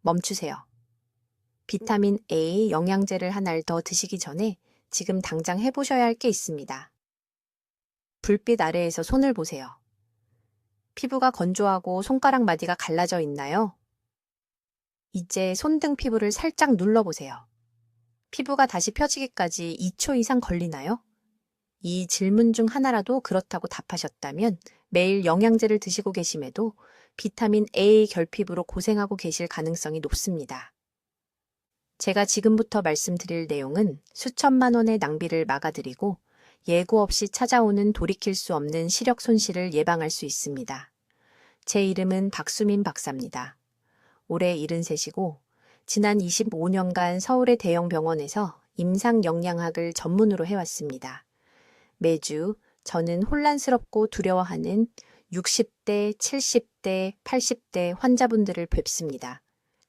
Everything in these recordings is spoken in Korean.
멈추세요. 비타민 A 영양제를 한 알 더 드시기 전에 지금 당장 해보셔야 할 게 있습니다. 불빛 아래에서 손을 보세요. 피부가 건조하고 손가락 마디가 갈라져 있나요? 이제 손등 피부를 살짝 눌러보세요. 피부가 다시 펴지기까지 2초 이상 걸리나요? 이 질문 중 하나라도 그렇다고 답하셨다면 매일 영양제를 드시고 계심에도 비타민 A 결핍으로 고생하고 계실 가능성이 높습니다. 제가 지금부터 말씀드릴 내용은 수천만 원의 낭비를 막아드리고 예고 없이 찾아오는 돌이킬 수 없는 시력 손실을 예방할 수 있습니다. 제 이름은 박수민 박사입니다. 올해 73이고 지난 25년간 서울의 대형 병원에서 임상영양학을 전문으로 해왔습니다. 매주 저는 혼란스럽고 두려워하는 60대, 70대, 80대 환자분들을 뵙습니다.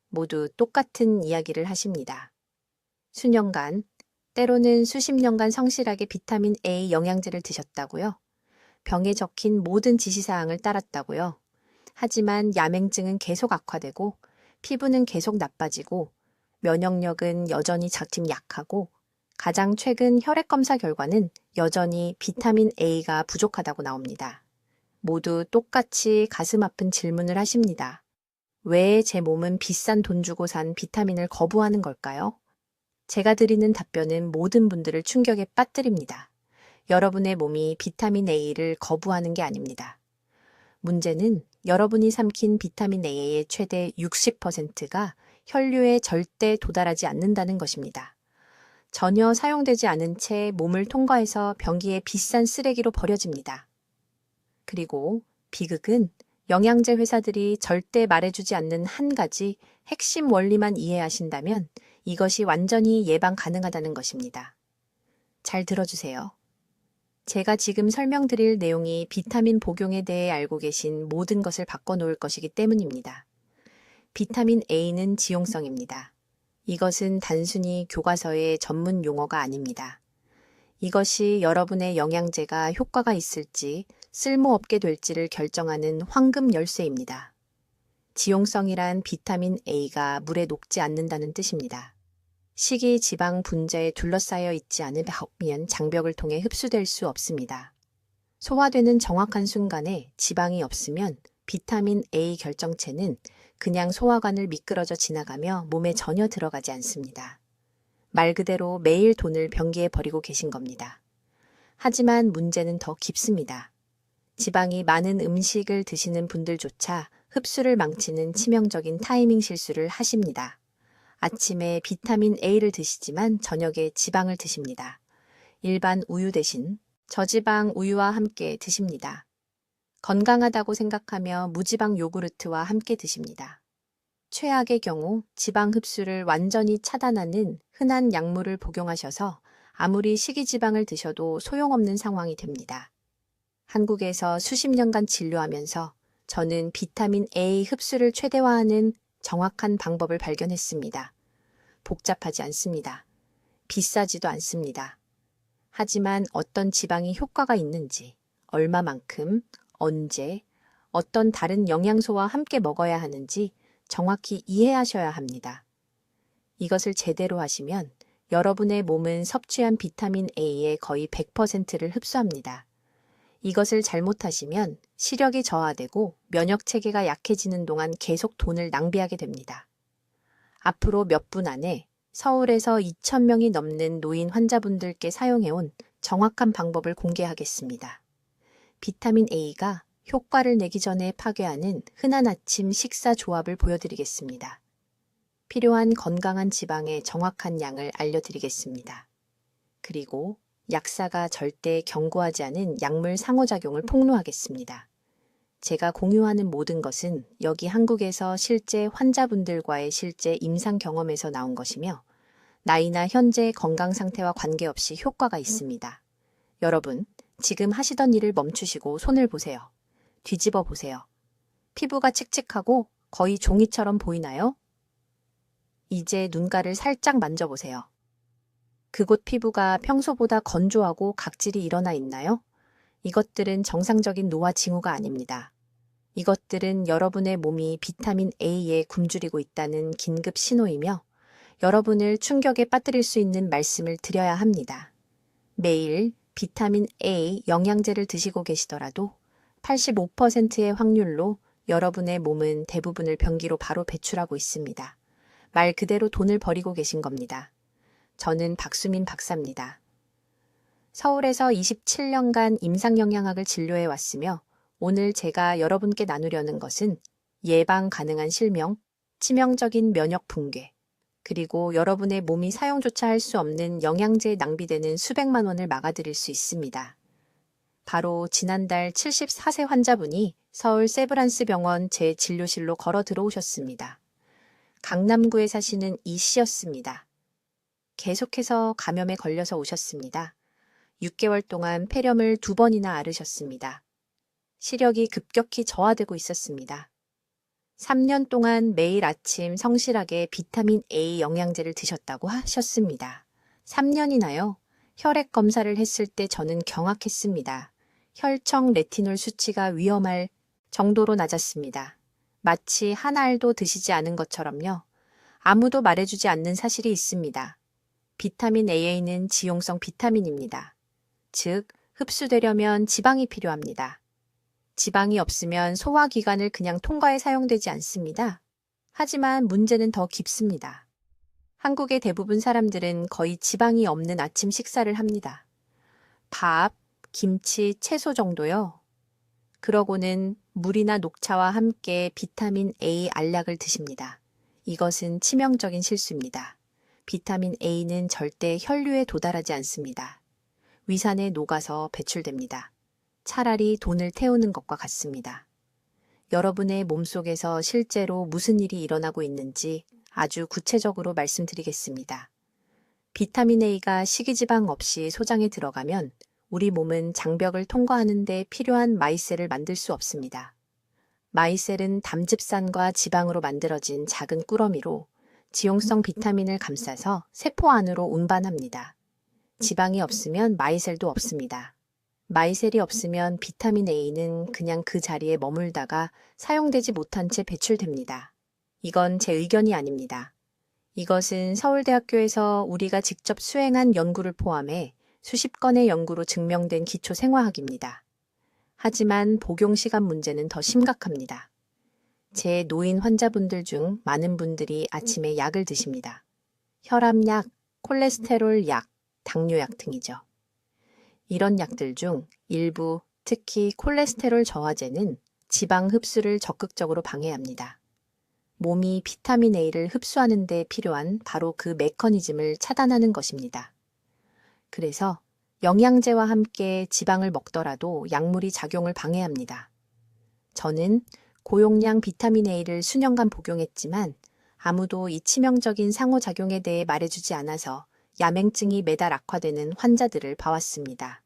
모두 똑같은 이야기를 하십니다. 수년간, 때로는 수십 년간 성실하게 비타민 A 영양제를 드셨다고요? 병에 적힌 모든 지시사항을 따랐다고요? 하지만 야맹증은 계속 악화되고 피부는 계속 나빠지고 면역력은 여전히 작심 약하고 가장 최근 혈액검사 결과는 여전히 비타민 A가 부족하다고 나옵니다. 모두 똑같이 가슴 아픈 질문을 하십니다. 왜 제 몸은 비싼 돈 주고 산 비타민을 거부하는 걸까요? 제가 드리는 답변은 모든 분들을 충격에 빠뜨립니다. 여러분의 몸이 비타민 A를 거부하는 게 아닙니다. 문제는 여러분이 삼킨 비타민 A의 최대 60%가 혈류에 절대 도달하지 않는다는 것입니다. 전혀 사용되지 않은 채 몸을 통과해서 변기에 비싼 쓰레기로 버려집니다. 그리고 비극은 영양제 회사들이 절대 말해주지 않는 한 가지 핵심 원리만 이해하신다면 이것이 완전히 예방 가능하다는 것입니다. 잘 들어주세요. 제가 지금 설명드릴 내용이 비타민 복용에 대해 알고 계신 모든 것을 바꿔놓을 것이기 때문입니다. 비타민 A는 지용성입니다. 이것은 단순히 교과서의 전문 용어가 아닙니다. 이것이 여러분의 영양제가 효과가 있을지 쓸모없게 될지를 결정하는 황금 열쇠입니다. 지용성이란 비타민 A가 물에 녹지 않는다는 뜻입니다. 식이 지방 분자에 둘러싸여 있지 않으면 장벽을 통해 흡수될 수 없습니다. 소화되는 정확한 순간에 지방이 없으면 비타민 A 결정체는 그냥 소화관을 미끄러져 지나가며 몸에 전혀 들어가지 않습니다. 말 그대로 매일 돈을 변기에 버리고 계신 겁니다. 하지만 문제는 더 깊습니다. 지방이 많은 음식을 드시는 분들조차 흡수를 망치는 치명적인 타이밍 실수를 하십니다. 아침에 비타민 A를 드시지만 저녁에 지방을 드십니다. 일반 우유 대신 저지방 우유와 함께 드십니다. 건강하다고 생각하며 무지방 요구르트와 함께 드십니다. 최악의 경우 지방 흡수를 완전히 차단하는 흔한 약물을 복용하셔서 아무리 식이지방을 드셔도 소용없는 상황이 됩니다. 한국에서 수십 년간 진료하면서 저는 비타민 A 흡수를 최대화하는 정확한 방법을 발견했습니다. 복잡하지 않습니다. 비싸지도 않습니다. 하지만 어떤 지방이 효과가 있는지, 얼마만큼, 언제, 어떤 다른 영양소와 함께 먹어야 하는지 정확히 이해하셔야 합니다. 이것을 제대로 하시면 여러분의 몸은 섭취한 비타민 A의 거의 100%를 흡수합니다. 이것을 잘못하시면 시력이 저하되고 면역체계가 약해지는 동안 계속 돈을 낭비하게 됩니다. 앞으로 몇 분 안에 서울에서 2,000명이 넘는 노인 환자분들께 사용해온 정확한 방법을 공개하겠습니다. 비타민 A가 효과를 내기 전에 파괴하는 흔한 아침 식사 조합을 보여드리겠습니다. 필요한 건강한 지방의 정확한 양을 알려드리겠습니다. 그리고 약사가 절대 경고하지 않은 약물 상호작용을 폭로하겠습니다. 제가 공유하는 모든 것은 여기 한국에서 실제 환자분들과의 실제 임상 경험에서 나온 것이며 나이나 현재 건강 상태와 관계없이 효과가 있습니다. 여러분, 지금 하시던 일을 멈추시고 손을 보세요. 뒤집어 보세요. 피부가 칙칙하고 거의 종이처럼 보이나요? 이제 눈가를 살짝 만져보세요. 그곳 피부가 평소보다 건조하고 각질이 일어나 있나요? 이것들은 정상적인 노화 징후가 아닙니다. 이것들은 여러분의 몸이 비타민 A에 굶주리고 있다는 긴급 신호이며 여러분을 충격에 빠뜨릴 수 있는 말씀을 드려야 합니다. 매일 비타민 A 영양제를 드시고 계시더라도 85%의 확률로 여러분의 몸은 대부분을 변기로 바로 배출하고 있습니다. 말 그대로 돈을 버리고 계신 겁니다. 저는 박수민 박사입니다. 서울에서 27년간 임상영양학을 진료해 왔으며 오늘 제가 여러분께 나누려는 것은 예방 가능한 실명, 치명적인 면역 붕괴, 그리고 여러분의 몸이 사용조차 할 수 없는 영양제에 낭비되는 수백만 원을 막아드릴 수 있습니다. 바로 지난달 74세 환자분이 서울 세브란스 병원 제 진료실로 걸어 들어오셨습니다. 강남구에 사시는 이 씨였습니다. 계속해서 감염에 걸려서 오셨습니다. 6개월 동안 폐렴을 2번이나 앓으셨습니다. 시력이 급격히 저하되고 있었습니다. 3년 동안 매일 아침 성실하게 비타민 A 영양제를 드셨다고 하셨습니다. 3년이나요? 혈액 검사를 했을 때 저는 경악했습니다. 혈청 레티놀 수치가 위험할 정도로 낮았습니다. 마치 한 알도 드시지 않은 것처럼요. 아무도 말해주지 않는 사실이 있습니다. 비타민 A는 지용성 비타민입니다. 즉, 흡수되려면 지방이 필요합니다. 지방이 없으면 소화기관을 그냥 통과해 사용되지 않습니다. 하지만 문제는 더 깊습니다. 한국의 대부분 사람들은 거의 지방이 없는 아침 식사를 합니다. 밥, 김치, 채소 정도요. 그러고는 물이나 녹차와 함께 비타민 A 알약을 드십니다. 이것은 치명적인 실수입니다. 비타민 A는 절대 혈류에 도달하지 않습니다. 위산에 녹아서 배출됩니다. 차라리 돈을 태우는 것과 같습니다. 여러분의 몸속에서 실제로 무슨 일이 일어나고 있는지 아주 구체적으로 말씀드리겠습니다. 비타민 A가 식이지방 없이 소장에 들어가면 우리 몸은 장벽을 통과하는 데 필요한 마이셀을 만들 수 없습니다. 마이셀은 담즙산과 지방으로 만들어진 작은 꾸러미로 지용성 비타민을 감싸서 세포 안으로 운반합니다. 지방이 없으면 마이셀도 없습니다. 마이셀이 없으면 비타민 A는 그냥 그 자리에 머물다가 사용되지 못한 채 배출됩니다. 이건 제 의견이 아닙니다. 이것은 서울대학교에서 우리가 직접 수행한 연구를 포함해 수십 건의 연구로 증명된 기초 생화학입니다. 하지만 복용 시간 문제는 더 심각합니다. 제 노인 환자분들 중 많은 분들이 아침에 약을 드십니다. 혈압약, 콜레스테롤 약, 당뇨약 등이죠. 이런 약들 중 일부, 특히 콜레스테롤 저하제는 지방 흡수를 적극적으로 방해합니다. 몸이 비타민 A를 흡수하는 데 필요한 바로 그 메커니즘을 차단하는 것입니다. 그래서 영양제와 함께 지방을 먹더라도 약물이 작용을 방해합니다. 저는 고용량 비타민 A를 수년간 복용했지만 아무도 이 치명적인 상호작용에 대해 말해주지 않아서 야맹증이 매달 악화되는 환자들을 봐왔습니다.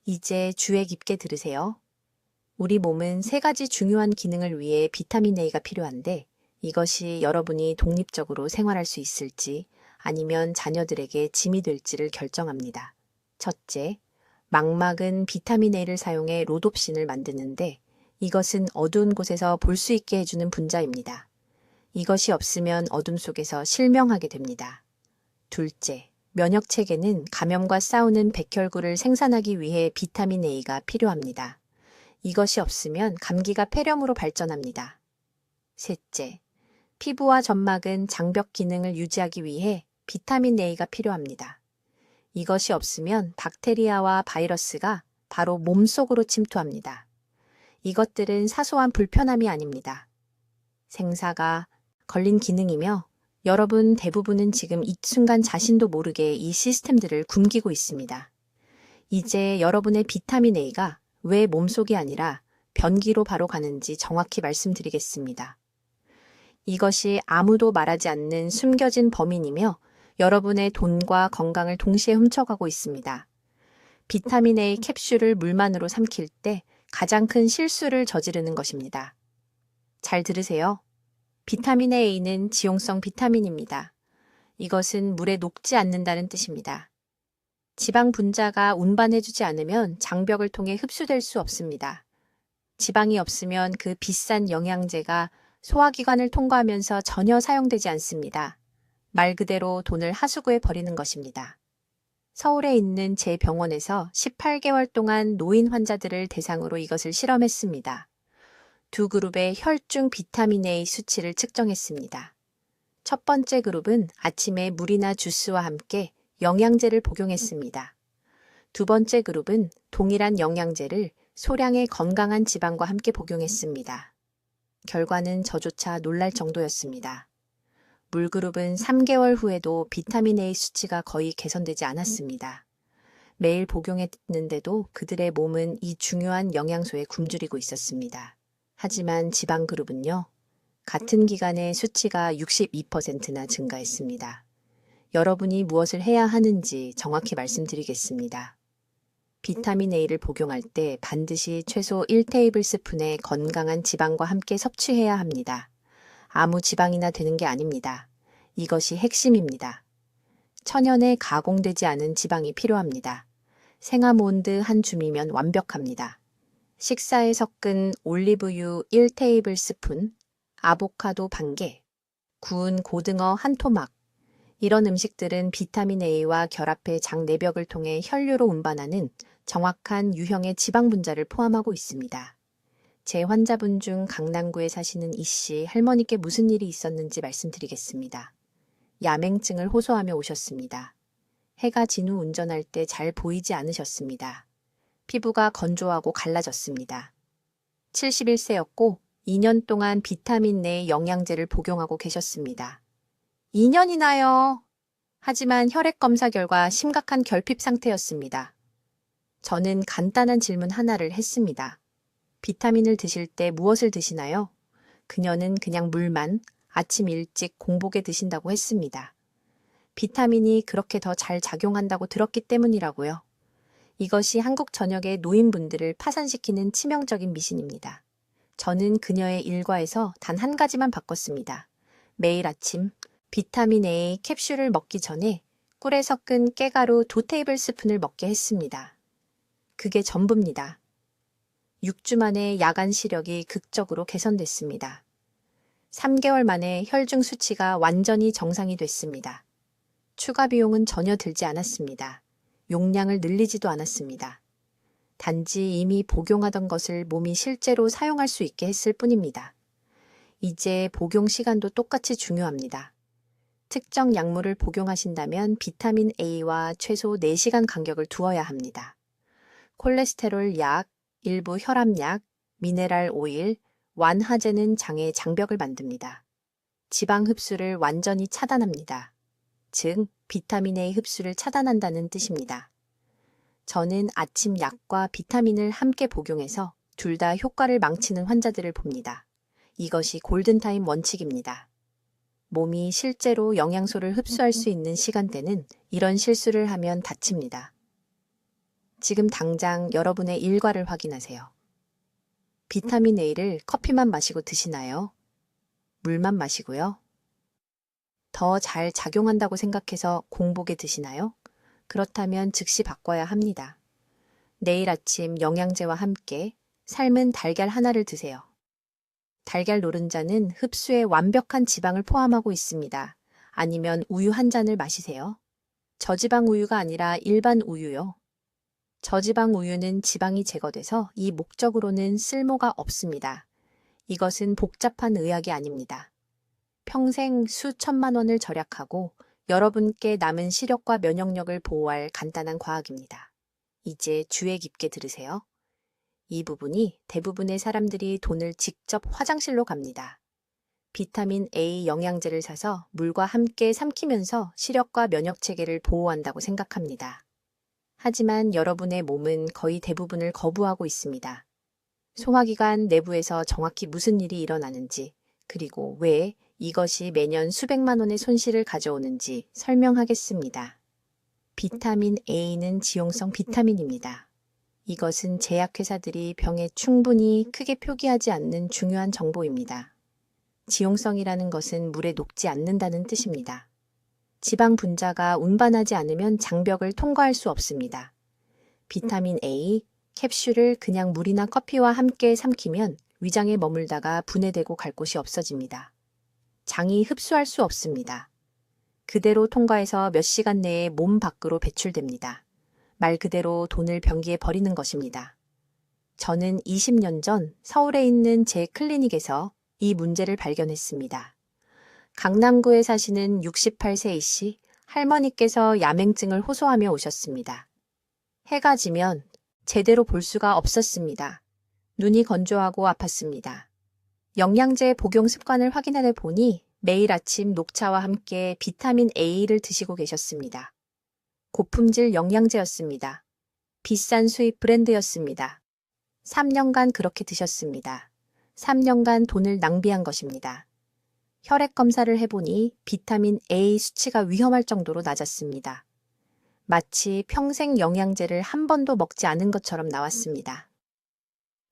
이제 주의 깊게 들으세요. 우리 몸은 3가지 중요한 기능을 위해 비타민 A가 필요한데 이것이 여러분이 독립적으로 생활할 수 있을지 아니면 자녀들에게 짐이 될지를 결정합니다. 첫째, 망막은 비타민 A를 사용해 로놉신을 만드는데 이것은 어두운 곳에서 볼 수 있게 해주는 분자입니다. 이것이 없으면 어둠 속에서 실명하게 됩니다. 둘째, 면역체계는 감염과 싸우는 백혈구를 생산하기 위해 비타민 A가 필요합니다. 이것이 없으면 감기가 폐렴으로 발전합니다. 셋째, 피부와 점막은 장벽 기능을 유지하기 위해 비타민 A가 필요합니다. 이것이 없으면 박테리아와 바이러스가 바로 몸속으로 침투합니다. 이것들은 사소한 불편함이 아닙니다. 생사가 걸린 기능이며 여러분 대부분은 지금 이 순간 자신도 모르게 이 시스템들을 굶기고 있습니다. 이제 여러분의 비타민 A가 왜 몸속이 아니라 변기로 바로 가는지 정확히 말씀드리겠습니다. 이것이 아무도 말하지 않는 숨겨진 범인이며 여러분의 돈과 건강을 동시에 훔쳐가고 있습니다. 비타민 A 캡슐을 물만으로 삼킬 때 가장 큰 실수를 저지르는 것입니다. 잘 들으세요. 비타민 A는 지용성 비타민입니다. 이것은 물에 녹지 않는다는 뜻입니다. 지방 분자가 운반해주지 않으면 장벽을 통해 흡수될 수 없습니다. 지방이 없으면 그 비싼 영양제가 소화기관을 통과하면서 전혀 사용되지 않습니다. 말 그대로 돈을 하수구에 버리는 것입니다. 서울에 있는 제 병원에서 18개월 동안 노인 환자들을 대상으로 이것을 실험했습니다. 두 그룹의 혈중 비타민 A 수치를 측정했습니다. 첫 번째 그룹은 아침에 물이나 주스와 함께 영양제를 복용했습니다. 두 번째 그룹은 동일한 영양제를 소량의 건강한 지방과 함께 복용했습니다. 결과는 저조차 놀랄 정도였습니다. 물그룹은 3개월 후에도 비타민 A 수치가 거의 개선되지 않았습니다. 매일 복용했는데도 그들의 몸은 이 중요한 영양소에 굶주리고 있었습니다. 하지만 지방 그룹은요, 같은 기간에 수치가 62%나 증가했습니다. 여러분이 무엇을 해야 하는지 정확히 말씀드리겠습니다. 비타민 A를 복용할 때 반드시 최소 1테이블스푼의 건강한 지방과 함께 섭취해야 합니다. 아무 지방이나 되는 게 아닙니다. 이것이 핵심입니다. 천연에 가공되지 않은 지방이 필요합니다. 생아몬드 한 줌이면 완벽합니다. 식사에 섞은 올리브유 1테이블스푼, 아보카도 반 개, 구운 고등어 한 토막. 이런 음식들은 비타민 A와 결합해 장 내벽을 통해 혈류로 운반하는 정확한 유형의 지방 분자를 포함하고 있습니다. 제 환자분 중 강남구에 사시는 이 씨 할머니께 무슨 일이 있었는지 말씀드리겠습니다. 야맹증을 호소하며 오셨습니다. 해가 진 후 운전할 때 잘 보이지 않으셨습니다. 피부가 건조하고 갈라졌습니다. 71세였고 2년 동안 비타민 내 영양제를 복용하고 계셨습니다. 2년이나요? 하지만 혈액 검사 결과 심각한 결핍 상태였습니다. 저는 간단한 질문 하나를 했습니다. 비타민을 드실 때 무엇을 드시나요? 그녀는 그냥 물만 아침 일찍 공복에 드신다고 했습니다. 비타민이 그렇게 더 잘 작용한다고 들었기 때문이라고요. 이것이 한국 전역의 노인분들을 파산시키는 치명적인 미신입니다. 저는 그녀의 일과에서 단 한 가지만 바꿨습니다. 매일 아침 비타민 A 캡슐을 먹기 전에 꿀에 섞은 깨가루 2테이블스푼을 먹게 했습니다. 그게 전부입니다. 6주 만에 야간 시력이 극적으로 개선됐습니다. 3개월 만에 혈중 수치가 완전히 정상이 됐습니다. 추가 비용은 전혀 들지 않았습니다. 용량을 늘리지도 않았습니다. 단지 이미 복용하던 것을 몸이 실제로 사용할 수 있게 했을 뿐입니다. 이제 복용 시간도 똑같이 중요합니다. 특정 약물을 복용하신다면 비타민 A와 최소 4시간 간격을 두어야 합니다. 콜레스테롤 약, 일부 혈압약, 미네랄 오일, 완화제는 장의 장벽을 만듭니다. 지방 흡수를 완전히 차단합니다. 즉, 비타민 A 흡수를 차단한다는 뜻입니다. 저는 아침 약과 비타민을 함께 복용해서 둘 다 효과를 망치는 환자들을 봅니다. 이것이 골든타임 원칙입니다. 몸이 실제로 영양소를 흡수할 수 있는 시간대는 이런 실수를 하면 다칩니다. 지금 당장 여러분의 일과를 확인하세요. 비타민 A를 커피만 마시고 드시나요? 물만 마시고요? 더 잘 작용한다고 생각해서 공복에 드시나요? 그렇다면 즉시 바꿔야 합니다. 내일 아침 영양제와 함께 삶은 달걀 하나를 드세요. 달걀 노른자는 흡수에 완벽한 지방을 포함하고 있습니다. 아니면 우유 한 잔을 마시세요. 저지방 우유가 아니라 일반 우유요. 저지방 우유는 지방이 제거돼서 이 목적으로는 쓸모가 없습니다. 이것은 복잡한 의학이 아닙니다. 평생 수천만 원을 절약하고 여러분께 남은 시력과 면역력을 보호할 간단한 과학입니다. 이제 주의 깊게 들으세요. 이 부분이 대부분의 사람들이 돈을 직접 화장실로 갑니다. 비타민 A 영양제를 사서 물과 함께 삼키면서 시력과 면역 체계를 보호한다고 생각합니다. 하지만 여러분의 몸은 거의 대부분을 거부하고 있습니다. 소화기관 내부에서 정확히 무슨 일이 일어나는지, 그리고 왜 이것이 매년 수백만 원의 손실을 가져오는지 설명하겠습니다. 비타민 A는 지용성 비타민입니다. 이것은 제약회사들이 병에 충분히 크게 표기하지 않는 중요한 정보입니다. 지용성이라는 것은 물에 녹지 않는다는 뜻입니다. 지방 분자가 운반하지 않으면 장벽을 통과할 수 없습니다. 비타민 A, 캡슐을 그냥 물이나 커피와 함께 삼키면 위장에 머물다가 분해되고 갈 곳이 없어집니다. 장이 흡수할 수 없습니다. 그대로 통과해서 몇 시간 내에 몸 밖으로 배출됩니다. 말 그대로 돈을 변기에 버리는 것입니다. 저는 20년 전 서울에 있는 제 클리닉에서 이 문제를 발견했습니다. 강남구에 사시는 68세 이씨 할머니께서 야맹증을 호소하며 오셨습니다. 해가 지면 제대로 볼 수가 없었습니다. 눈이 건조하고 아팠습니다. 영양제 복용 습관을 확인해 보니 매일 아침 녹차와 함께 비타민 A를 드시고 계셨습니다. 고품질 영양제였습니다. 비싼 수입 브랜드였습니다. 3년간 그렇게 드셨습니다. 3년간 돈을 낭비한 것입니다. 혈액 검사를 해보니 비타민 A 수치가 위험할 정도로 낮았습니다. 마치 평생 영양제를 한 번도 먹지 않은 것처럼 나왔습니다.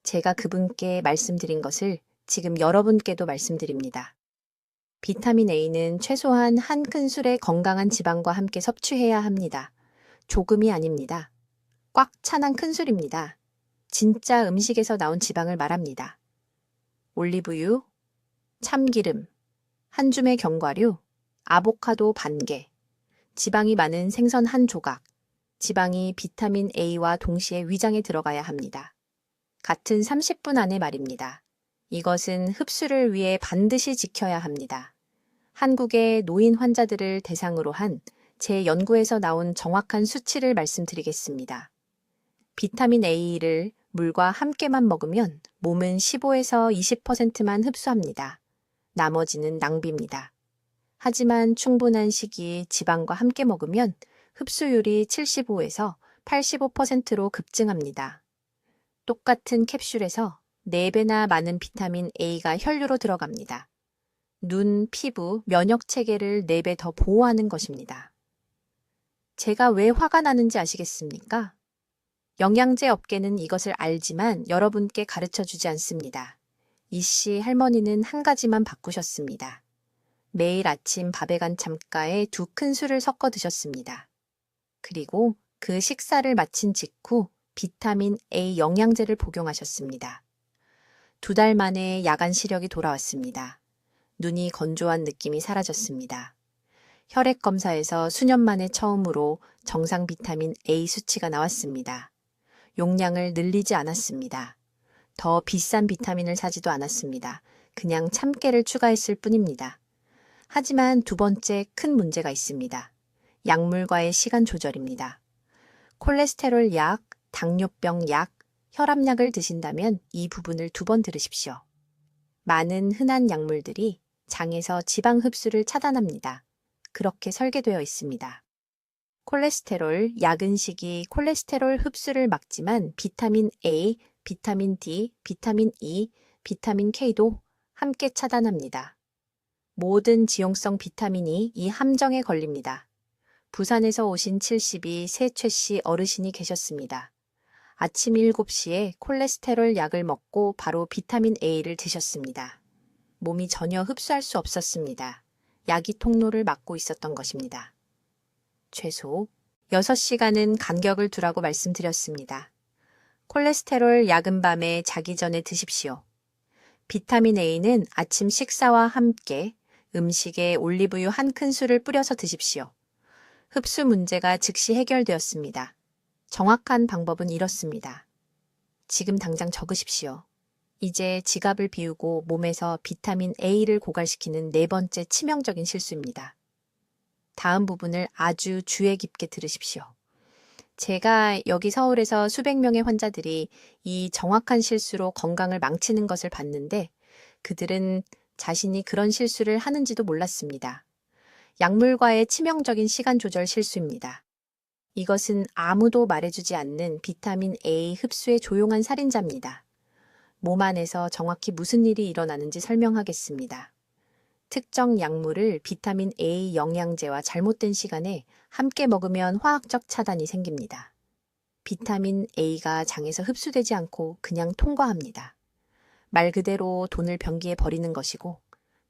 제가 그분께 말씀드린 것을 지금 여러분께도 말씀드립니다. 비타민 A는 최소한 한 큰술의 건강한 지방과 함께 섭취해야 합니다. 조금이 아닙니다. 꽉 찬 한 큰술입니다. 진짜 음식에서 나온 지방을 말합니다. 올리브유, 참기름, 한 줌의 견과류, 아보카도 반 개, 지방이 많은 생선 한 조각, 지방이 비타민 A와 동시에 위장에 들어가야 합니다. 같은 30분 안에 말입니다. 이것은 흡수를 위해 반드시 지켜야 합니다. 한국의 노인 환자들을 대상으로 한 제 연구에서 나온 정확한 수치를 말씀드리겠습니다. 비타민 A를 물과 함께만 먹으면 몸은 15에서 20%만 흡수합니다. 나머지는 낭비입니다. 하지만 충분한 시기에 지방과 함께 먹으면 흡수율이 75에서 85%로 급증합니다. 똑같은 캡슐에서 4배나 많은 비타민 A가 혈류로 들어갑니다. 눈, 피부, 면역 체계를 4배 더 보호하는 것입니다. 제가 왜 화가 나는지 아시겠습니까? 영양제 업계는 이것을 알지만 여러분께 가르쳐 주지 않습니다. 이씨 할머니는 한 가지만 바꾸셨습니다. 매일 아침 밥에 간 참가에 2큰술을 섞어 드셨습니다. 그리고 그 식사를 마친 직후 비타민 A 영양제를 복용하셨습니다. 2달 만에 야간 시력이 돌아왔습니다. 눈이 건조한 느낌이 사라졌습니다. 혈액 검사에서 수년 만에 처음으로 정상 비타민 A 수치가 나왔습니다. 용량을 늘리지 않았습니다. 더 비싼 비타민을 사지도 않았습니다. 그냥 참깨를 추가했을 뿐입니다. 하지만 두 번째 큰 문제가 있습니다. 약물과의 시간 조절입니다. 콜레스테롤 약, 당뇨병 약, 혈압약을 드신다면 이 부분을 2번 들으십시오. 많은 흔한 약물들이 장에서 지방 흡수를 차단합니다. 그렇게 설계되어 있습니다. 콜레스테롤, 약은식이 콜레스테롤 흡수를 막지만 비타민 A, 비타민 D, 비타민 E, 비타민 K도 함께 차단합니다. 모든 지용성 비타민이 이 함정에 걸립니다. 부산에서 오신 72세 최 씨 어르신이 계셨습니다. 아침 7시에 콜레스테롤 약을 먹고 바로 비타민 A를 드셨습니다. 몸이 전혀 흡수할 수 없었습니다. 약이 통로를 막고 있었던 것입니다. 최소 6시간은 간격을 두라고 말씀드렸습니다. 콜레스테롤 약은 밤에 자기 전에 드십시오. 비타민 A는 아침 식사와 함께 음식에 올리브유 한 큰술을 뿌려서 드십시오. 흡수 문제가 즉시 해결되었습니다. 정확한 방법은 이렇습니다. 지금 당장 적으십시오. 이제 지갑을 비우고 몸에서 비타민 A를 고갈시키는 4번째 치명적인 실수입니다. 다음 부분을 아주 주의 깊게 들으십시오. 제가 여기 서울에서 수백 명의 환자들이 이 정확한 실수로 건강을 망치는 것을 봤는데 그들은 자신이 그런 실수를 하는지도 몰랐습니다. 약물과의 치명적인 시간 조절 실수입니다. 이것은 아무도 말해주지 않는 비타민 A 흡수의 조용한 살인자입니다. 몸 안에서 정확히 무슨 일이 일어나는지 설명하겠습니다. 특정 약물을 비타민 A 영양제와 잘못된 시간에 함께 먹으면 화학적 차단이 생깁니다. 비타민 A가 장에서 흡수되지 않고 그냥 통과합니다. 말 그대로 돈을 변기에 버리는 것이고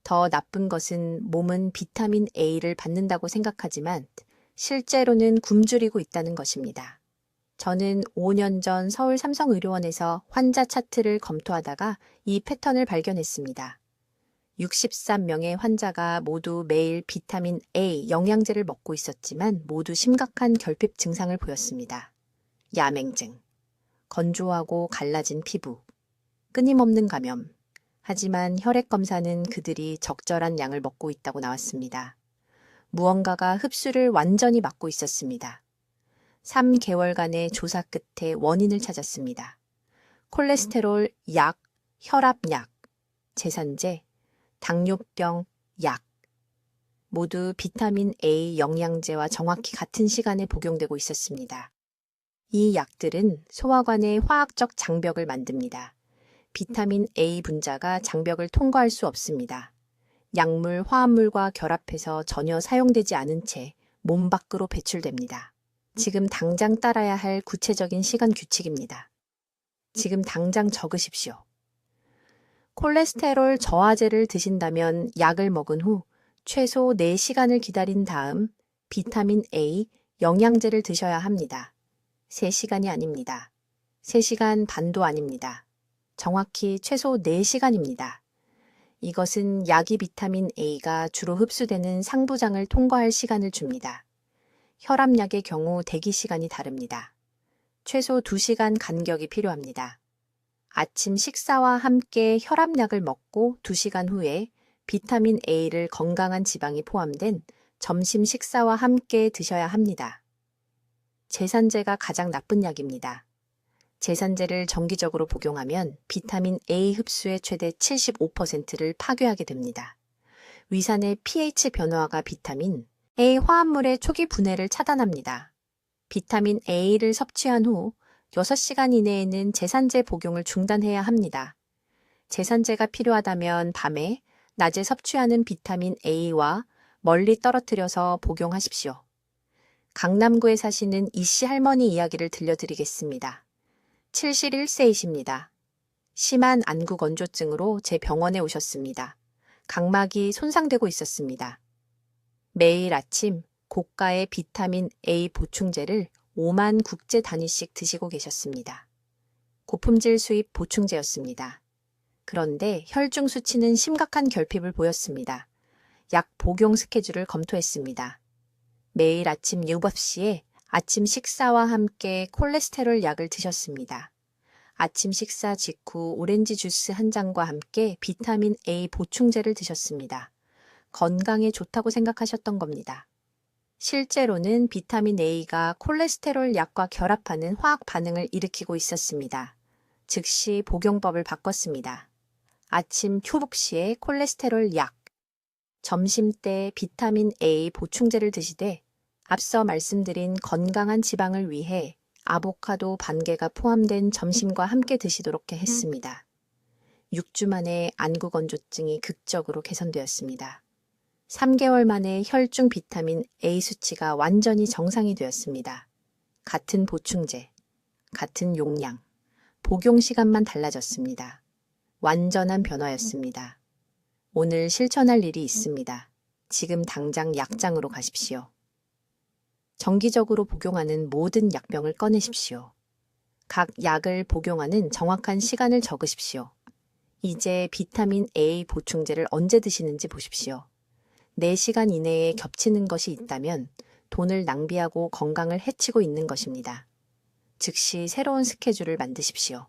더 나쁜 것은 몸은 비타민 A를 받는다고 생각하지만 실제로는 굶주리고 있다는 것입니다. 저는 5년 전 서울 삼성의료원에서 환자 차트를 검토하다가 이 패턴을 발견했습니다. 63명의 환자가 모두 매일 비타민 A 영양제를 먹고 있었지만 모두 심각한 결핍 증상을 보였습니다. 야맹증, 건조하고 갈라진 피부, 끊임없는 감염. 하지만 혈액 검사는 그들이 적절한 양을 먹고 있다고 나왔습니다. 무언가가 흡수를 완전히 막고 있었습니다. 3개월간의 조사 끝에 원인을 찾았습니다. 콜레스테롤 약, 혈압 약, 제산제, 당뇨병 약. 모두 비타민 A 영양제와 정확히 같은 시간에 복용되고 있었습니다. 이 약들은 소화관의 화학적 장벽을 만듭니다. 비타민 A 분자가 장벽을 통과할 수 없습니다. 약물, 화합물과 결합해서 전혀 사용되지 않은 채 몸 밖으로 배출됩니다. 지금 당장 따라야 할 구체적인 시간 규칙입니다. 지금 당장 적으십시오. 콜레스테롤 저하제를 드신다면 약을 먹은 후 최소 4시간을 기다린 다음 비타민 A 영양제를 드셔야 합니다. 3시간이 아닙니다. 3시간 반도 아닙니다. 정확히 최소 4시간입니다. 이것은 약이 비타민 A가 주로 흡수되는 상부장을 통과할 시간을 줍니다. 혈압약의 경우 대기 시간이 다릅니다. 최소 2시간 간격이 필요합니다. 아침 식사와 함께 혈압약을 먹고 2시간 후에 비타민 A를 건강한 지방이 포함된 점심 식사와 함께 드셔야 합니다. 제산제가 가장 나쁜 약입니다. 제산제를 정기적으로 복용하면 비타민 A 흡수의 최대 75%를 파괴하게 됩니다. 위산의 pH 변화가 비타민 A 화합물의 초기 분해를 차단합니다. 비타민 A를 섭취한 후 6시간 이내에는 제산제 복용을 중단해야 합니다. 제산제가 필요하다면 밤에 낮에 섭취하는 비타민 A와 멀리 떨어뜨려서 복용하십시오. 강남구에 사시는 이씨 할머니 이야기를 들려드리겠습니다. 71세이십니다. 심한 안구 건조증으로 제 병원에 오셨습니다. 각막이 손상되고 있었습니다. 매일 아침 고가의 비타민 A 보충제를 5만 국제 단위씩 드시고 계셨습니다. 고품질 수입 보충제였습니다. 그런데 혈중 수치는 심각한 결핍을 보였습니다. 약 복용 스케줄을 검토했습니다. 매일 아침 7시에 아침 식사와 함께 콜레스테롤 약을 드셨습니다. 아침 식사 직후 오렌지 주스 한 잔과 함께 비타민 A 보충제를 드셨습니다. 건강에 좋다고 생각하셨던 겁니다. 실제로는 비타민 A가 콜레스테롤 약과 결합하는 화학 반응을 일으키고 있었습니다. 즉시 복용법을 바꿨습니다. 아침 휴복 시에 콜레스테롤 약, 점심 때 비타민 A 보충제를 드시되 앞서 말씀드린 건강한 지방을 위해 아보카도 반개가 포함된 점심과 함께 드시도록 했습니다. 6주 만에 안구 건조증이 극적으로 개선되었습니다. 3개월 만에 혈중 비타민 A 수치가 완전히 정상이 되었습니다. 같은 보충제, 같은 용량, 복용 시간만 달라졌습니다. 완전한 변화였습니다. 오늘 실천할 일이 있습니다. 지금 당장 약장으로 가십시오. 정기적으로 복용하는 모든 약병을 꺼내십시오. 각 약을 복용하는 정확한 시간을 적으십시오. 이제 비타민 A 보충제를 언제 드시는지 보십시오. 4시간 이내에 겹치는 것이 있다면 돈을 낭비하고 건강을 해치고 있는 것입니다. 즉시 새로운 스케줄을 만드십시오.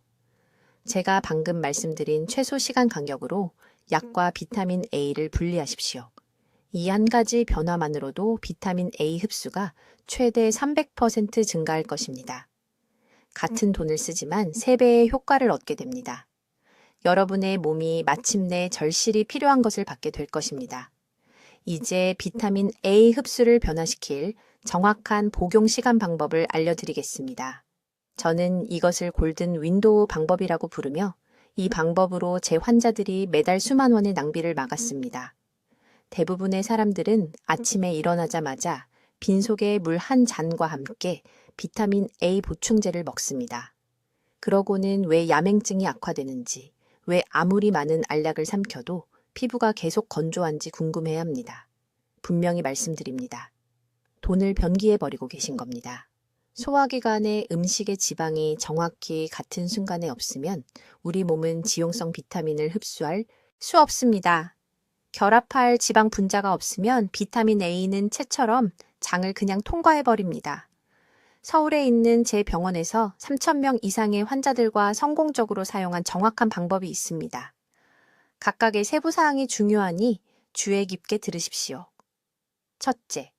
제가 방금 말씀드린 최소 시간 간격으로 약과 비타민 A를 분리하십시오. 이 한 가지 변화만으로도 비타민 A 흡수가 최대 300% 증가할 것입니다. 같은 돈을 쓰지만 3배의 효과를 얻게 됩니다. 여러분의 몸이 마침내 절실히 필요한 것을 받게 될 것입니다. 이제 비타민 A 흡수를 변화시킬 정확한 복용 시간 방법을 알려드리겠습니다. 저는 이것을 골든 윈도우 방법이라고 부르며 이 방법으로 제 환자들이 매달 수만 원의 낭비를 막았습니다. 대부분의 사람들은 아침에 일어나자마자 빈속에 물 한 잔과 함께 비타민 A 보충제를 먹습니다. 그러고는 왜 야맹증이 악화되는지, 왜 아무리 많은 알약을 삼켜도 피부가 계속 건조한지 궁금해합니다. 분명히 말씀드립니다. 돈을 변기에 버리고 계신 겁니다. 소화기관에 음식의 지방이 정확히 같은 순간에 없으면 우리 몸은 지용성 비타민을 흡수할 수 없습니다. 결합할 지방 분자가 없으면 비타민 A는 채처럼 장을 그냥 통과해버립니다. 서울에 있는 제 병원에서 3,000명 이상의 환자들과 성공적으로 사용한 정확한 방법이 있습니다. 각각의 세부사항이 중요하니 주의 깊게 들으십시오. 첫째,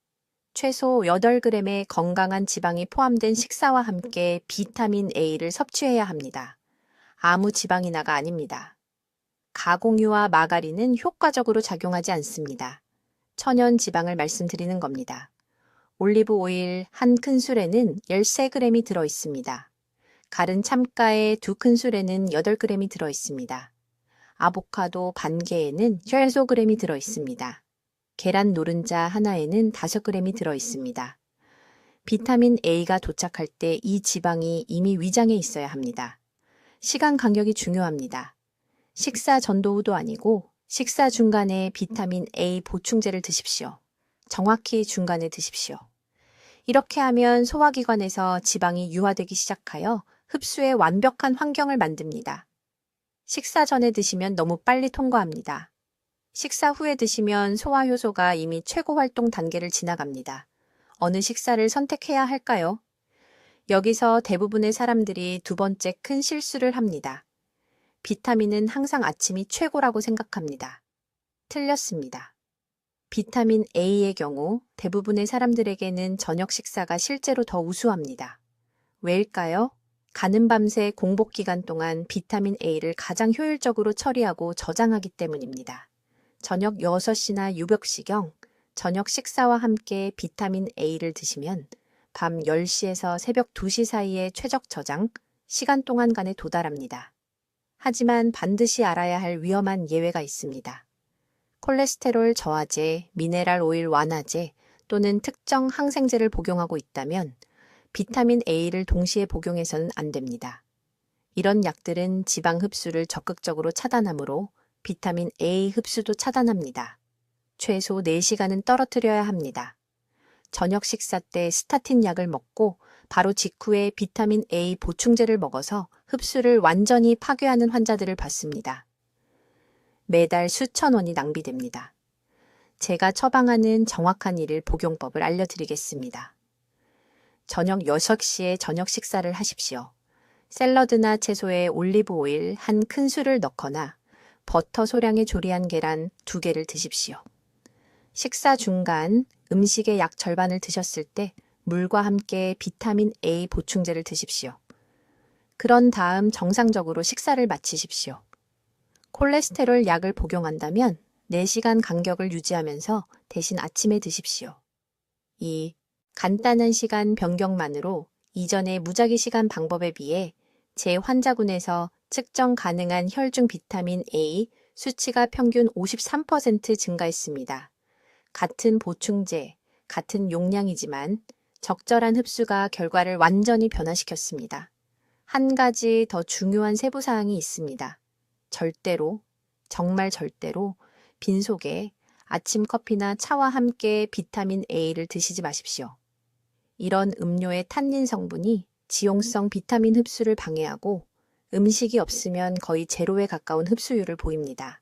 최소 8g의 건강한 지방이 포함된 식사와 함께 비타민 A를 섭취해야 합니다. 아무 지방이나가 아닙니다. 가공유와 마가린은 효과적으로 작용하지 않습니다. 천연 지방을 말씀드리는 겁니다. 올리브 오일 1큰술에는 13g이 들어 있습니다. 갈은 참가의 2큰술에는 8g이 들어 있습니다. 아보카도 반개에는 15g이 들어 있습니다. 계란 노른자 하나에는 5g이 들어 있습니다. 비타민 A가 도착할 때 이 지방이 이미 위장에 있어야 합니다. 시간 간격이 중요합니다. 식사 전도 후도 아니고 식사 중간에 비타민 A 보충제를 드십시오. 정확히 중간에 드십시오. 이렇게 하면 소화기관에서 지방이 유화되기 시작하여 흡수에 완벽한 환경을 만듭니다. 식사 전에 드시면 너무 빨리 통과합니다. 식사 후에 드시면 소화 효소가 이미 최고 활동 단계를 지나갑니다. 어느 식사를 선택해야 할까요? 여기서 대부분의 사람들이 두 번째 큰 실수를 합니다. 비타민은 항상 아침이 최고라고 생각합니다. 틀렸습니다. 비타민 A의 경우 대부분의 사람들에게는 저녁 식사가 실제로 더 우수합니다. 왜일까요? 가는 밤새 공복 기간 동안 비타민 A를 가장 효율적으로 처리하고 저장하기 때문입니다. 저녁 6시나 유벽시경, 저녁 식사와 함께 비타민 A를 드시면 밤 10시에서 새벽 2시 사이의 최적 저장 시간 동안간에 도달합니다. 하지만 반드시 알아야 할 위험한 예외가 있습니다. 콜레스테롤 저하제, 미네랄 오일 완화제 또는 특정 항생제를 복용하고 있다면 비타민 A를 동시에 복용해서는 안 됩니다. 이런 약들은 지방 흡수를 적극적으로 차단하므로 비타민 A 흡수도 차단합니다. 최소 4시간은 떨어뜨려야 합니다. 저녁 식사 때 스타틴 약을 먹고 바로 직후에 비타민 A 보충제를 먹어서 흡수를 완전히 파괴하는 환자들을 봤습니다. 매달 수천 원이 낭비됩니다. 제가 처방하는 정확한 일일 복용법을 알려드리겠습니다. 저녁 6시에 저녁 식사를 하십시오. 샐러드나 채소에 올리브 오일 1큰술을 넣거나 버터 소량의 조리한 계란 2개를 드십시오. 식사 중간 음식의 약 절반을 드셨을 때 물과 함께 비타민 A 보충제를 드십시오. 그런 다음 정상적으로 식사를 마치십시오. 콜레스테롤 약을 복용한다면 4시간 간격을 유지하면서 대신 아침에 드십시오. 이 간단한 시간 변경만으로 이전의 무작위 시간 방법에 비해 제 환자군에서 측정 가능한 혈중 비타민 A 수치가 평균 53% 증가했습니다. 같은 보충제, 같은 용량이지만 적절한 흡수가 결과를 완전히 변화시켰습니다. 한 가지 더 중요한 세부사항이 있습니다. 절대로, 정말 절대로 빈속에 아침 커피나 차와 함께 비타민 A를 드시지 마십시오. 이런 음료의 탄닌 성분이 지용성 비타민 흡수를 방해하고 음식이 없으면 거의 제로에 가까운 흡수율을 보입니다.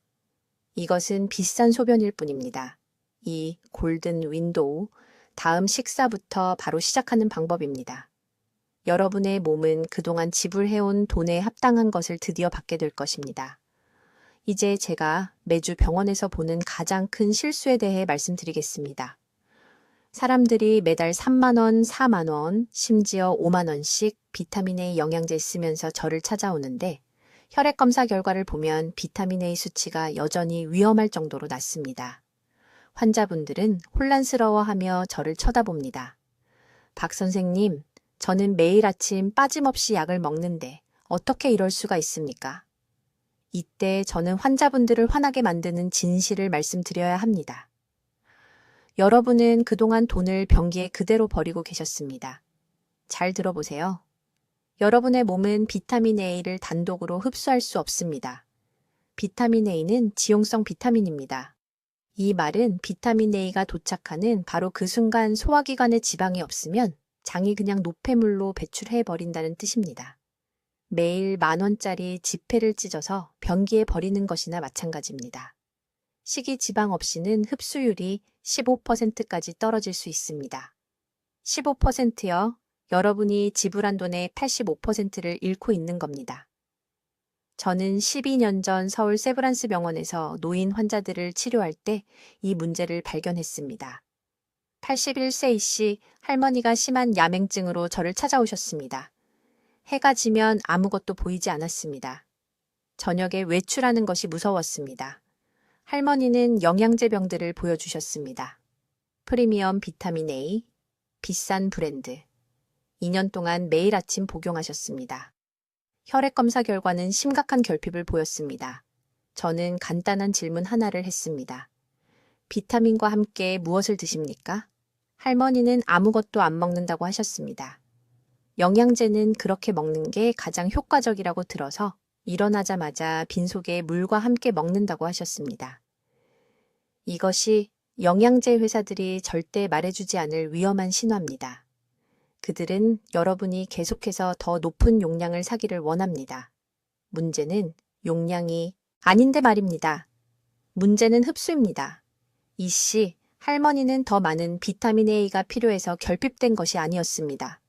이것은 비싼 소변일 뿐입니다. 이 골든 윈도우, 다음 식사부터 바로 시작하는 방법입니다. 여러분의 몸은 그동안 지불해온 돈에 합당한 것을 드디어 받게 될 것입니다. 이제 제가 매주 병원에서 보는 가장 큰 실수에 대해 말씀드리겠습니다. 사람들이 매달 3만 원, 4만 원, 심지어 5만 원씩 비타민 A 영양제 쓰면서 저를 찾아오는데 혈액 검사 결과를 보면 비타민 A 수치가 여전히 위험할 정도로 낮습니다. 환자분들은 혼란스러워하며 저를 쳐다봅니다. 박 선생님, 저는 매일 아침 빠짐없이 약을 먹는데 어떻게 이럴 수가 있습니까? 이때 저는 환자분들을 화나게 만드는 진실을 말씀드려야 합니다. 여러분은 그동안 돈을 변기에 그대로 버리고 계셨습니다. 잘 들어보세요. 여러분의 몸은 비타민 A를 단독으로 흡수할 수 없습니다. 비타민 A는 지용성 비타민입니다. 이 말은 비타민 A가 도착하는 바로 그 순간 소화기관에 지방이 없으면 장이 그냥 노폐물로 배출해버린다는 뜻입니다. 매일 10,000원짜리 지폐를 찢어서 변기에 버리는 것이나 마찬가지입니다. 식이 지방 없이는 흡수율이 15%까지 떨어질 수 있습니다. 15%요? 여러분이 지불한 돈의 85%를 잃고 있는 겁니다. 저는 12년 전 서울 세브란스 병원에서 노인 환자들을 치료할 때 이 문제를 발견했습니다. 81세 이씨 할머니가 심한 야맹증으로 저를 찾아오셨습니다. 해가 지면 아무것도 보이지 않았습니다. 저녁에 외출하는 것이 무서웠습니다. 할머니는 영양제 병들을 보여주셨습니다. 프리미엄 비타민 A, 비싼 브랜드. 2년 동안 매일 아침 복용하셨습니다. 혈액 검사 결과는 심각한 결핍을 보였습니다. 저는 간단한 질문 하나를 했습니다. 비타민과 함께 무엇을 드십니까? 할머니는 아무것도 안 먹는다고 하셨습니다. 영양제는 그렇게 먹는 게 가장 효과적이라고 들어서 일어나자마자 빈속에 물과 함께 먹는다고 하셨습니다. 이것이 영양제 회사들이 절대 말해주지 않을 위험한 신호입니다. 그들은 여러분이 계속해서 더 높은 용량을 사기를 원합니다. 문제는 용량이 아닌데 말입니다. 문제는 흡수입니다. 이씨, 할머니는 더 많은 비타민 A가 필요해서 결핍된 것이 아니었습니다.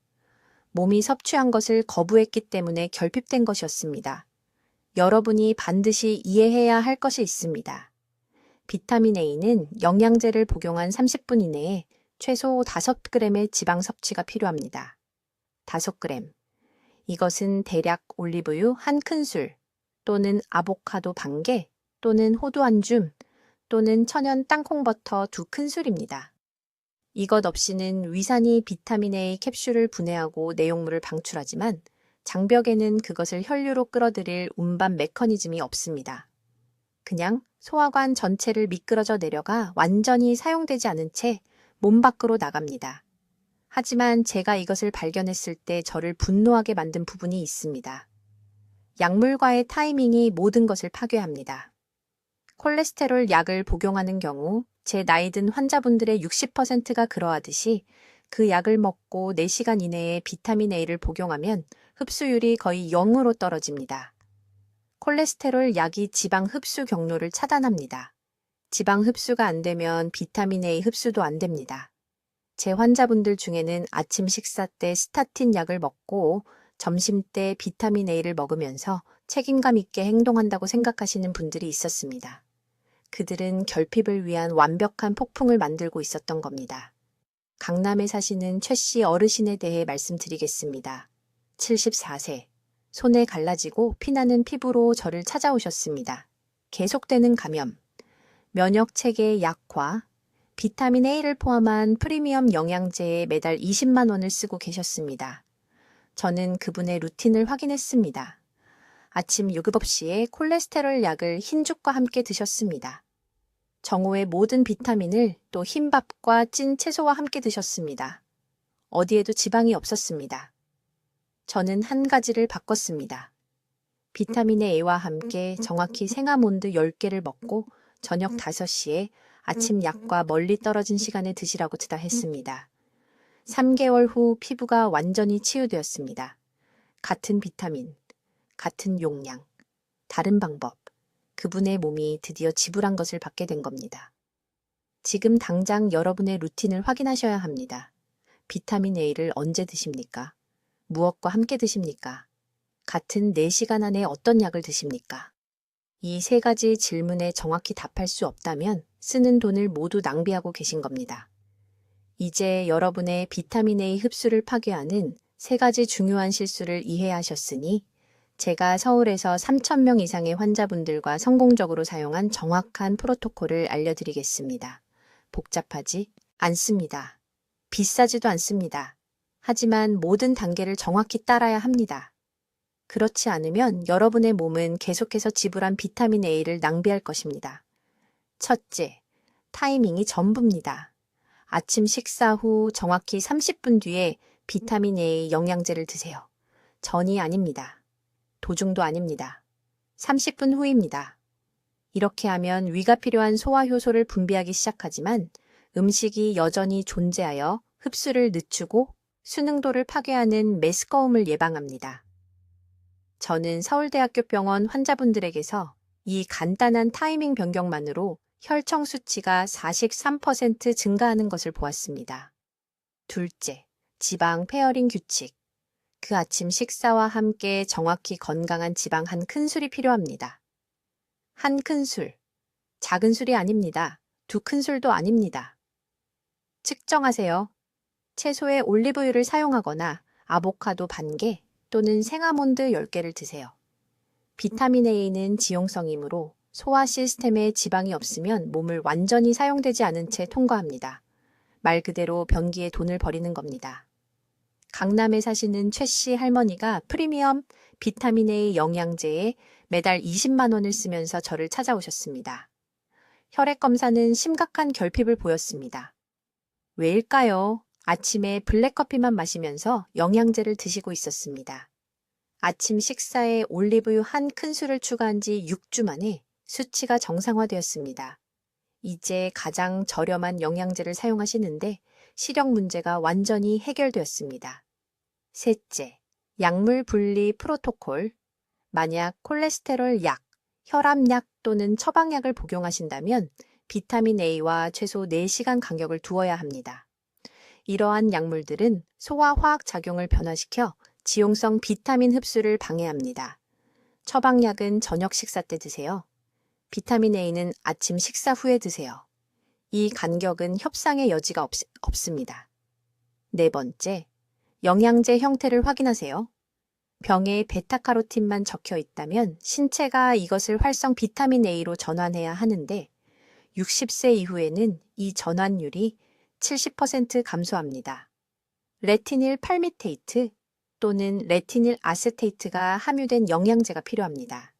몸이 섭취한 것을 거부했기 때문에 결핍된 것이었습니다. 여러분이 반드시 이해해야 할 것이 있습니다. 비타민 A는 영양제를 복용한 30분 이내에 최소 5g의 지방 섭취가 필요합니다. 5g. 이것은 대략 올리브유 1큰술 또는 아보카도 반개 또는 호두 한 줌 또는 천연 땅콩버터 2큰술입니다. 이것 없이는 위산이 비타민 A 캡슐을 분해하고 내용물을 방출하지만 장벽에는 그것을 혈류로 끌어들일 운반 메커니즘이 없습니다. 그냥 소화관 전체를 미끄러져 내려가 완전히 사용되지 않은 채 몸 밖으로 나갑니다. 하지만 제가 이것을 발견했을 때 저를 분노하게 만든 부분이 있습니다. 약물과의 타이밍이 모든 것을 파괴합니다. 콜레스테롤 약을 복용하는 경우 제 나이 든 환자분들의 60%가 그러하듯이 그 약을 먹고 4시간 이내에 비타민 A를 복용하면 흡수율이 거의 0으로 떨어집니다. 콜레스테롤 약이 지방 흡수 경로를 차단합니다. 지방 흡수가 안 되면 비타민 A 흡수도 안 됩니다. 제 환자분들 중에는 아침 식사 때 스타틴 약을 먹고 점심 때 비타민 A를 먹으면서 책임감 있게 행동한다고 생각하시는 분들이 있었습니다. 그들은 결핍을 위한 완벽한 폭풍을 만들고 있었던 겁니다. 강남에 사시는 최 씨 어르신에 대해 말씀드리겠습니다. 74세. 손에 갈라지고 피나는 피부로 저를 찾아오셨습니다. 계속되는 감염, 면역 체계 약화, 비타민 A를 포함한 프리미엄 영양제에 매달 20만 원을 쓰고 계셨습니다. 저는 그분의 루틴을 확인했습니다. 아침 유급업 시에 콜레스테롤 약을 흰죽과 함께 드셨습니다. 정오의 모든 비타민을 또 흰밥과 찐 채소와 함께 드셨습니다. 어디에도 지방이 없었습니다. 저는 한 가지를 바꿨습니다. 비타민 A와 함께 정확히 생아몬드 10개를 먹고 저녁 5시에 아침 약과 멀리 떨어진 시간에 드시라고 했습니다. 3개월 후 피부가 완전히 치유되었습니다. 같은 비타민, 같은 용량, 다른 방법. 그분의 몸이 드디어 지불한 것을 받게 된 겁니다. 지금 당장 여러분의 루틴을 확인하셔야 합니다. 비타민 A를 언제 드십니까? 무엇과 함께 드십니까? 같은 4시간 안에 어떤 약을 드십니까? 이 3가지 질문에 정확히 답할 수 없다면 쓰는 돈을 모두 낭비하고 계신 겁니다. 이제 여러분의 비타민 A 흡수를 파괴하는 3가지 중요한 실수를 이해하셨으니 제가 서울에서 3,000명 이상의 환자분들과 성공적으로 사용한 정확한 프로토콜을 알려드리겠습니다. 복잡하지 않습니다. 비싸지도 않습니다. 하지만 모든 단계를 정확히 따라야 합니다. 그렇지 않으면 여러분의 몸은 계속해서 지불한 비타민 A를 낭비할 것입니다. 첫째, 타이밍이 전부입니다. 아침 식사 후 정확히 30분 뒤에 비타민 A 영양제를 드세요. 전이 아닙니다. 도중도 아닙니다. 30분 후입니다. 이렇게 하면 위가 필요한 소화효소를 분비하기 시작하지만 음식이 여전히 존재하여 흡수를 늦추고 수능도를 파괴하는 메스꺼움을 예방합니다. 저는 서울대학교 병원 환자분들에게서 이 간단한 타이밍 변경만으로 혈청 수치가 43% 증가하는 것을 보았습니다. 둘째, 지방 페어링 규칙. 그 아침 식사와 함께 정확히 건강한 지방 한 큰술이 필요합니다. 한 큰술, 작은 술이 아닙니다. 두 큰술도 아닙니다. 측정하세요. 채소에 올리브유를 사용하거나 아보카도 반개 또는 생아몬드 10개를 드세요. 비타민 A는 지용성이므로 소화 시스템에 지방이 없으면 몸을 완전히 사용되지 않은 채 통과합니다. 말 그대로 변기에 돈을 버리는 겁니다. 강남에 사시는 최 씨 할머니가 프리미엄 비타민 A 영양제에 매달 20만 원을 쓰면서 저를 찾아오셨습니다. 혈액 검사는 심각한 결핍을 보였습니다. 왜일까요? 아침에 블랙커피만 마시면서 영양제를 드시고 있었습니다. 아침 식사에 올리브유 한 큰술을 추가한 지 6주 만에 수치가 정상화되었습니다. 이제 가장 저렴한 영양제를 사용하시는데 시력 문제가 완전히 해결되었습니다. 셋째, 약물 분리 프로토콜. 만약 콜레스테롤 약, 혈압약 또는 처방약을 복용하신다면 비타민 A와 최소 4시간 간격을 두어야 합니다. 이러한 약물들은 소화 화학 작용을 변화시켜 지용성 비타민 흡수를 방해합니다. 처방약은 저녁 식사 때 드세요. 비타민 A는 아침 식사 후에 드세요. 이 간격은 협상의 여지가 없습니다. 네 번째, 영양제 형태를 확인하세요. 병에 베타카로틴만 적혀 있다면 신체가 이것을 활성 비타민 A로 전환해야 하는데 60세 이후에는 이 전환율이 70% 감소합니다. 레티닐 팔미테이트 또는 레티닐 아세테이트가 함유된 영양제가 필요합니다.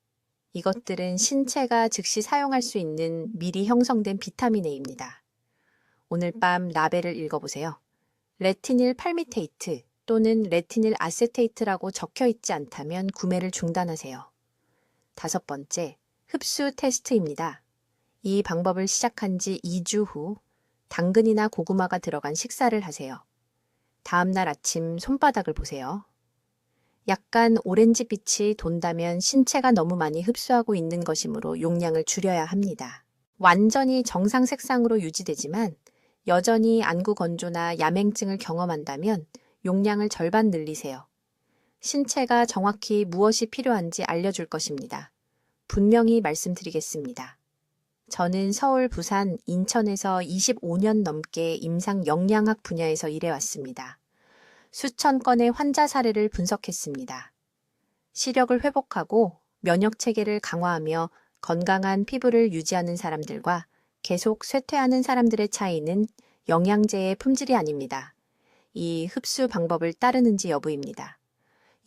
이것들은 신체가 즉시 사용할 수 있는 미리 형성된 비타민 A입니다. 오늘 밤 라벨을 읽어보세요. 레티닐 팔미테이트 또는 레티닐 아세테이트라고 적혀 있지 않다면 구매를 중단하세요. 다섯 번째, 흡수 테스트입니다. 이 방법을 시작한 지 2주 후 당근이나 고구마가 들어간 식사를 하세요. 다음 날 아침 손바닥을 보세요. 약간 오렌지빛이 돈다면 신체가 너무 많이 흡수하고 있는 것이므로 용량을 줄여야 합니다. 완전히 정상 색상으로 유지되지만 여전히 안구 건조나 야맹증을 경험한다면 용량을 절반 늘리세요. 신체가 정확히 무엇이 필요한지 알려줄 것입니다. 분명히 말씀드리겠습니다. 저는 서울, 부산, 인천에서 25년 넘게 임상 영양학 분야에서 일해왔습니다. 수천 건의 환자 사례를 분석했습니다. 시력을 회복하고 면역 체계를 강화하며 건강한 피부를 유지하는 사람들과 계속 쇠퇴하는 사람들의 차이는 영양제의 품질이 아닙니다. 이 흡수 방법을 따르는지 여부입니다.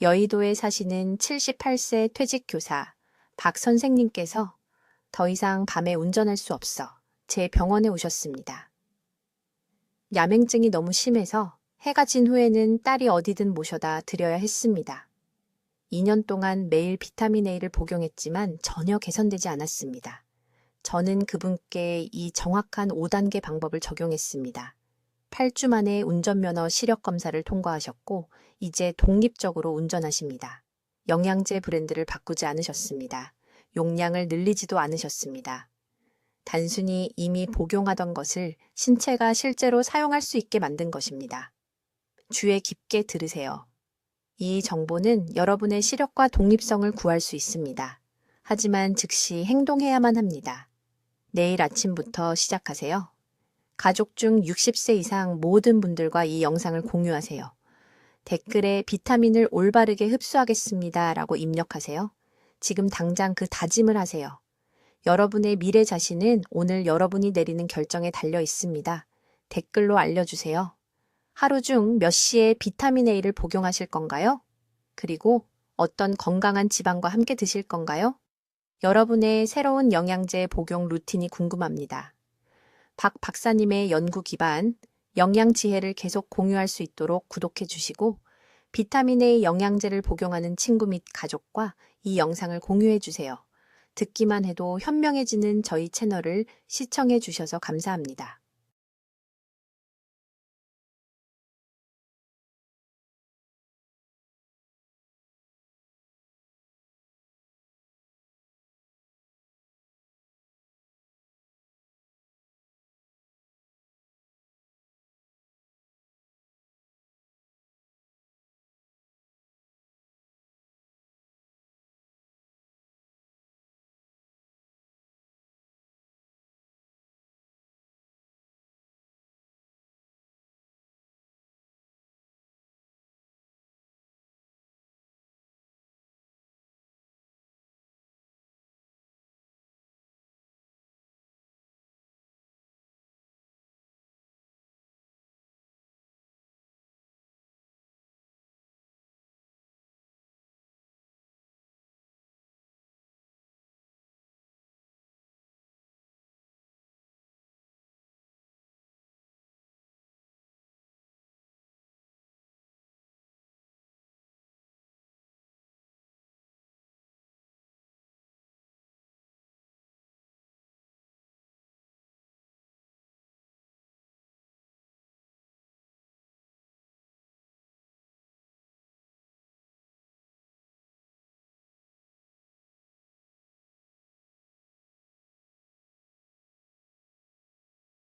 여의도에 사시는 78세 퇴직 교사 박 선생님께서 더 이상 밤에 운전할 수 없어 제 병원에 오셨습니다. 야맹증이 너무 심해서 해가 진 후에는 딸이 어디든 모셔다 드려야 했습니다. 2년 동안 매일 비타민 A를 복용했지만 전혀 개선되지 않았습니다. 저는 그분께 이 정확한 5단계 방법을 적용했습니다. 8주 만에 운전면허 시력 검사를 통과하셨고 이제 독립적으로 운전하십니다. 영양제 브랜드를 바꾸지 않으셨습니다. 용량을 늘리지도 않으셨습니다. 단순히 이미 복용하던 것을 신체가 실제로 사용할 수 있게 만든 것입니다. 귀에 깊게 들으세요. 이 정보는 여러분의 시력과 독립성을 구할 수 있습니다. 하지만 즉시 행동해야만 합니다. 내일 아침부터 시작하세요. 가족 중 60세 이상 모든 분들과 이 영상을 공유하세요. 댓글에 비타민을 올바르게 흡수하겠습니다 라고 입력하세요. 지금 당장 그 다짐을 하세요. 여러분의 미래 자신은 오늘 여러분이 내리는 결정에 달려 있습니다. 댓글로 알려주세요. 하루 중 몇 시에 비타민 A를 복용하실 건가요? 그리고 어떤 건강한 지방과 함께 드실 건가요? 여러분의 새로운 영양제 복용 루틴이 궁금합니다. 박 박사님의 연구 기반 영양 지혜를 계속 공유할 수 있도록 구독해 주시고 비타민 A 영양제를 복용하는 친구 및 가족과 이 영상을 공유해 주세요. 듣기만 해도 현명해지는 저희 채널을 시청해 주셔서 감사합니다.